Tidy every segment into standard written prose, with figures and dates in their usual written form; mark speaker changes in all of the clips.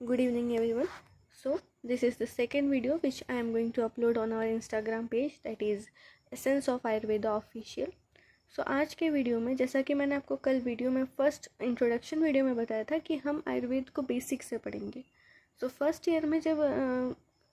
Speaker 1: Good evening everyone. So this is the second video which I am going to upload on our Instagram page, that is Essence of Ayurveda Official. So आज के video में, जैसा कि मैंने आपको कल video में first introduction video में बताया था कि हम आयुर्वेद को बेसिक से पढ़ेंगे। तो फर्स्ट ईयर में जब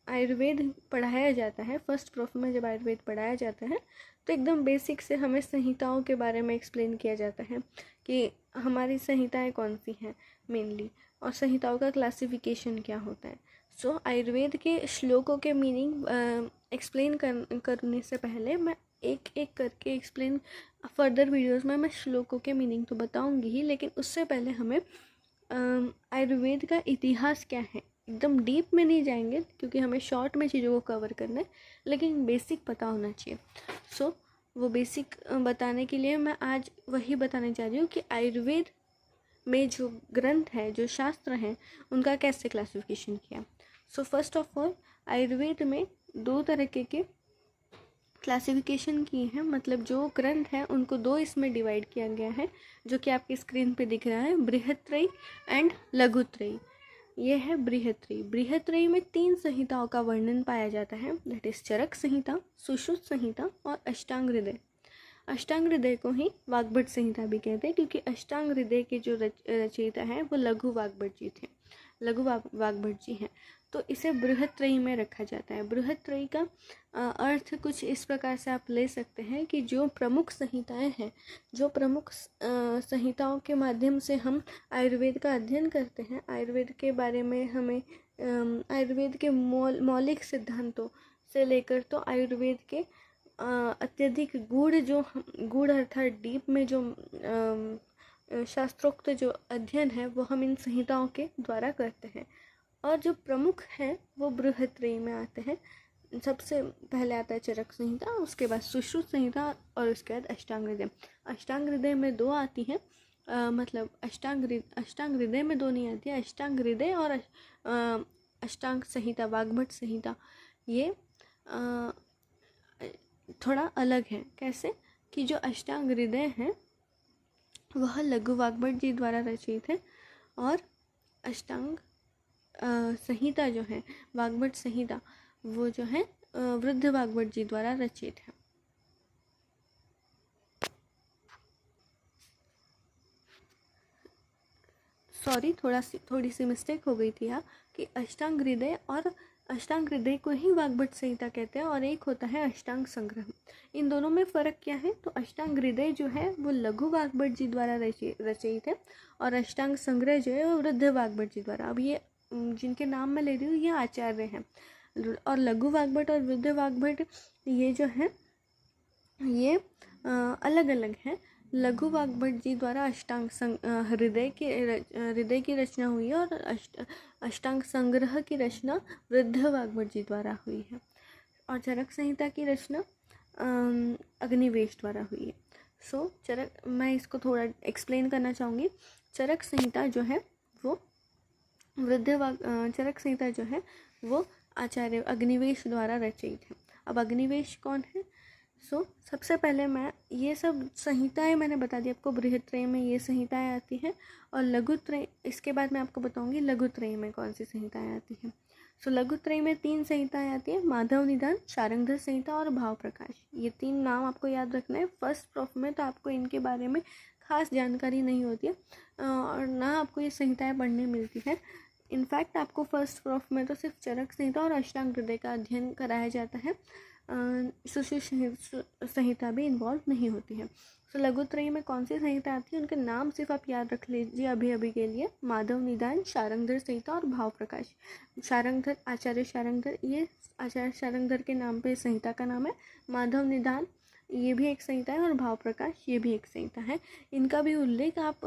Speaker 1: आयुर्वेद पढ़ाया जाता है, फर्स्ट प्रोफ में जब आयुर्वेद पढ़ाया जाता है तो एकदम बेसिक से हमें संहिताओं के बारे में एक्सप्लेन किया जाता है कि हमारी संहिताएं कौन सी हैं मेनली, और संहिताओं का क्लासिफिकेशन क्या होता है। सो आयुर्वेद के श्लोकों के मीनिंग एक्सप्लेन करने से पहले मैं एक एक करके एक्सप्लेन फर्दर वीडियोस में मैं श्लोकों के मीनिंग तो बताऊंगी ही, लेकिन उससे पहले हमें आयुर्वेद का इतिहास क्या है, एकदम डीप में नहीं जाएंगे क्योंकि हमें शॉर्ट में चीज़ों को कवर करना है, लेकिन बेसिक पता होना चाहिए। सो वो बेसिक बताने के लिए मैं आज वही बताने जा रही हूँ कि आयुर्वेद में जो ग्रंथ है, जो शास्त्र हैं, उनका कैसे क्लासिफिकेशन किया। So first of all Ayurveda में दो तरीके के क्लासिफिकेशन किए हैं, मतलब जो ग्रंथ हैं उनको दो इसमें डिवाइड किया गया है, जो कि आपकी स्क्रीन पे दिख रहा है, बृहत्त्रयी एंड लघुत्रयी। ये है बृहत्त्रयी। बृहत्त्रयी में 3 संहिताओं का वर्णन पाया जाता है, दैट इज चरक संहिता, सुश्रुत संहिता और अष्टांग हृदय। अष्टांग हृदय को ही वाग्भट संहिता भी कहते हैं, क्योंकि अष्टांग हृदय के जो रचयिता हैं वो लघु वाग्भट जी थे, लघु वाग्भट जी हैं। तो इसे बृहत्त्रयी में रखा जाता है। बृहत्त्रयी का अर्थ कुछ इस प्रकार से आप ले सकते हैं कि जो प्रमुख संहिताएं हैं, जो प्रमुख संहिताओं के माध्यम से हम आयुर्वेद का अध्ययन करते हैं, आयुर्वेद के बारे में हमें आयुर्वेद के मौलिक सिद्धांतों से लेकर तो आयुर्वेद के अत्यधिक गूढ़ अर्थात डीप में जो शास्त्रोक्त जो अध्ययन है वो हम इन संहिताओं के द्वारा करते हैं। और जो प्रमुख हैं वो बृहत्त्रयी में आते हैं। सबसे पहले आता है चरक संहिता, उसके बाद सुश्रुत संहिता और उसके बाद अष्टांग हृदय। अष्टांग हृदय में 2 आती हैं, मतलब अष्टांग हृदय में 2 नहीं आती है। अष्टांग हृदय और अष्टांग संहिता, वाग्भट संहिता, ये थोड़ा अलग है। कैसे कि जो अष्टांग हृदय हैं वह लघु वाग्भट जी द्वारा रचित है, और अष्टांग संहिता जो है, वाग्भट संहिता, वो जो है वृद्ध वाग्भट जी द्वारा रचित है। सॉरी, थोड़ी सी मिस्टेक हो गई थी यहाँ कि अष्टांग हृदय और अष्टांग हृदय को ही वाग्भट संहिता कहते हैं, और एक होता है अष्टांग संग्रह। इन दोनों में फ़र्क क्या है? तो अष्टांग हृदय जो है वो लघु वाग्भट जी द्वारा रचित है, और अष्टांग संग्रह जो है वो वृद्ध वाग्भट जी द्वारा। अब ये जिनके नाम मैं ले रही हूँ ये आचार्य हैं, और लघु वाग्भट और वृद्ध वाग्भट ये जो है ये अलग अलग हैं। लघु वाग्भट जी द्वारा अष्टांग हृदय की रचना हुई है, और अष्टांग संग्रह की रचना वृद्ध वाग्भट जी द्वारा हुई है, और चरक संहिता की रचना अग्निवेश द्वारा हुई है। सो चरक, मैं इसको थोड़ा एक्सप्लेन करना चाहूँगी। चरक संहिता जो है वो चरक संहिता जो है वो आचार्य अग्निवेश द्वारा रचित है। अब अग्निवेश कौन है? सबसे पहले मैं ये सब संहिताएं मैंने बता दी आपको। बृहत्त्रयी में ये संहिताएं आती हैं, और लघुत्रयी, इसके बाद मैं आपको बताऊंगी लघुत्रयी में कौन सी संहिताएं आती हैं। लघुत्रयी में 3 संहिताएं आती हैं, माधव निदान, शारंगधर संहिता और भाव प्रकाश। ये 3 नाम आपको याद रखना है। फर्स्ट प्रोफ में तो आपको इनके बारे में खास जानकारी नहीं होती है, और ना आपको ये संहिताएं पढ़ने मिलती है। इनफैक्ट आपको फर्स्ट प्रोफ में तो सिर्फ चरक संहिता और अष्टांग हृदय का अध्ययन कराया जाता है, सुश्रुत संहिता भी इन्वॉल्व नहीं होती है। लघुत्रयी में कौन सी संहिता आती है, उनके नाम सिर्फ आप याद रख लीजिए अभी के लिए। माधव निदान, शारंगधर संहिता और भाव प्रकाश। शारंगधर, आचार्य शारंगधर, ये आचार्य शारंगधर के नाम पे संहिता का नाम है। माधव निदान ये भी एक संहिता है, और भाव प्रकाश ये भी एक संहिता है। इनका भी उल्लेख आप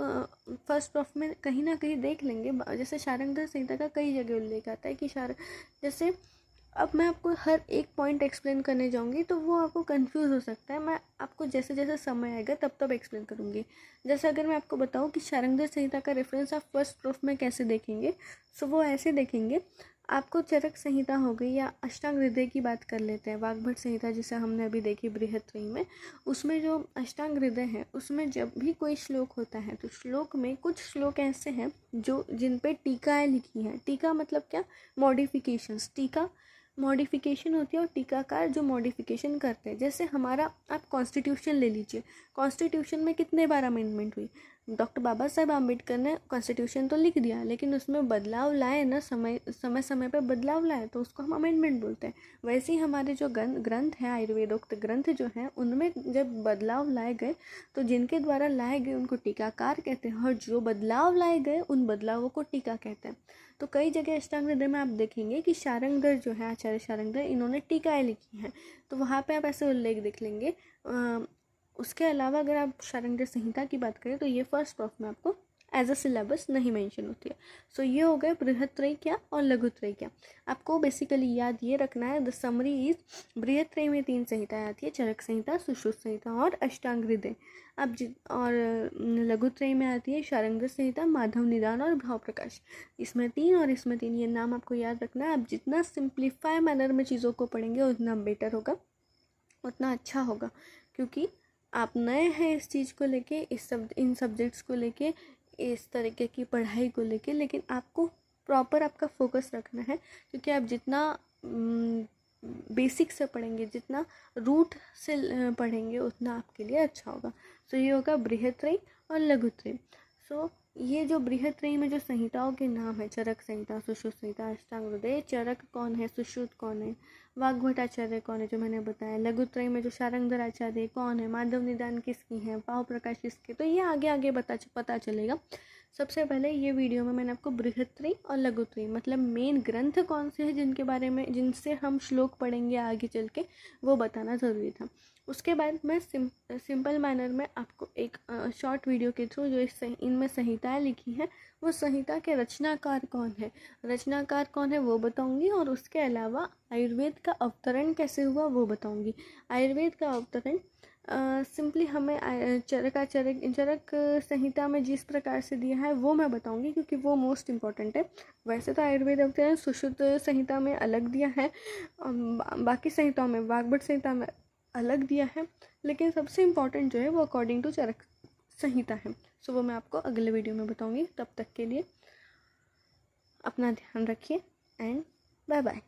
Speaker 1: फर्स्ट प्रोफ में कहीं ना कहीं देख लेंगे। जैसे शारंगधर संहिता का कई जगह उल्लेख आता है कि जैसे अब मैं आपको हर एक पॉइंट एक्सप्लेन करने जाऊंगी तो वो आपको कंफ्यूज हो सकता है। मैं आपको जैसे जैसे समय आएगा तब एक्सप्लेन करूंगी। जैसे अगर मैं आपको बताऊं कि शारंगधर संहिता का रेफरेंस आप फर्स्ट प्रूफ में कैसे देखेंगे, सो वो ऐसे देखेंगे। आपको चरक संहिता हो गई या अष्टांग हृदय की बात कर लेते हैं। वाग्भट संहिता जिसे हमने अभी देखी बृहत्त्रयी में, उसमें जो अष्टांग हृदय है उसमें जब भी कोई श्लोक होता है तो श्लोक में कुछ श्लोक ऐसे हैं जो जिन पे टीकाएँ लिखी हैं। टीका मतलब क्या, मॉडिफिकेशंस। टीका मॉडिफिकेशन होती है और टीकाकार जो मॉडिफिकेशन करते हैं। जैसे हमारा आप कॉन्स्टिट्यूशन ले लीजिए, कॉन्स्टिट्यूशन में कितने बार अमेंडमेंट हुई। डॉक्टर बाबा साहेब आम्बेडकर ने कॉन्स्टिट्यूशन तो लिख दिया लेकिन उसमें बदलाव लाए ना, समय पे बदलाव लाए, तो उसको हम अमेंडमेंट बोलते हैं। वैसे ही हमारे जो ग्रंथ हैं, आयुर्वेदोक्त ग्रंथ जो हैं, उनमें जब बदलाव लाए गए तो जिनके द्वारा लाए गए उनको टीकाकार कहते हैं, और जो बदलाव लाए गए उन बदलावों को टीका कहते हैं। तो कई जगह अष्टांग हृदय में आप देखेंगे कि शारंगधर जो है, आचार्य शारंगधर, इन्होंने टीकाएँ लिखी हैं, तो वहाँ पे आप ऐसे उल्लेख देख लेंगे। उसके अलावा अगर आप शारंगधर संहिता की बात करें तो ये फर्स्ट प्रॉफ में आपको एज अ सिलेबस नहीं मेंशन होती है। सो ये हो गए बृहत्त्रयी क्या और लघुत्रयी क्या। आपको बेसिकली याद ये रखना है, द समरी इज, बृहत्त्रयी में 3 संहिताएं आती है, चरक संहिता, सुश्रुत संहिता और अष्टांग हृदय। अब और लघुत्रयी में आती है शारंगधर संहिता, माधव निदान और भाव प्रकाश। इसमें 3 और इसमें 3, ये नाम आपको याद रखना है। आप जितना सिंप्लीफाई मैनर में चीज़ों को पढ़ेंगे उतना बेटर होगा, उतना अच्छा होगा, क्योंकि आप नए हैं इस चीज़ को लेके, इन सब्जेक्ट्स को लेके, इस तरीके की पढ़ाई को लेके, लेकिन आपको प्रॉपर आपका फोकस रखना है, क्योंकि आप जितना बेसिक से पढ़ेंगे, जितना रूट से पढ़ेंगे, उतना आपके लिए अच्छा होगा। सो ये होगा बृहत्त्रयी और लघुत्रयी। सो ये जो बृहत्त्रयी में जो संहिताओं के नाम है, चरक संहिता, सुश्रुत संहिता, अष्टांग हृदय, चरक कौन है, सुश्रुत कौन है, वाग्भट आचार्य कौन है जो मैंने बताया, लघुत्रयी में जो शारंगधर आचार्य कौन है, माधव निदान किसकी है, भाव प्रकाश किसके, तो ये आगे आगे पता चलेगा। सबसे पहले ये वीडियो में मैंने आपको बृहत्त्रयी और लघुत्रयी मतलब मेन ग्रंथ कौन से हैं जिनके बारे में, जिनसे हम श्लोक पढ़ेंगे आगे चल के, वो बताना ज़रूरी था। उसके बाद मैं सिंपल मैनर में आपको एक शॉर्ट वीडियो के थ्रू जो इनमें संहिताएँ लिखी हैं, वो संहिता के रचनाकार कौन है वो बताऊंगी, और उसके अलावा आयुर्वेद का अवतरण कैसे हुआ वो बताऊंगी। आयुर्वेद का अवतरण सिंपली हमें चरक संहिता में जिस प्रकार से दिया है वो मैं बताऊंगी, क्योंकि वो मोस्ट इम्पॉर्टेंट है। वैसे तो आयुर्वेद अवतरण सुश्रुत संहिता में अलग दिया है, बाकी संहिताओं में, वाग्भट संहिता में अलग दिया है, लेकिन सबसे इम्पॉर्टेंट जो है वो अकॉर्डिंग टू चरक संहिता है। सो वो मैं आपको अगले वीडियो में बताऊंगी। तब तक के लिए अपना ध्यान रखिए एंड बाय बाय।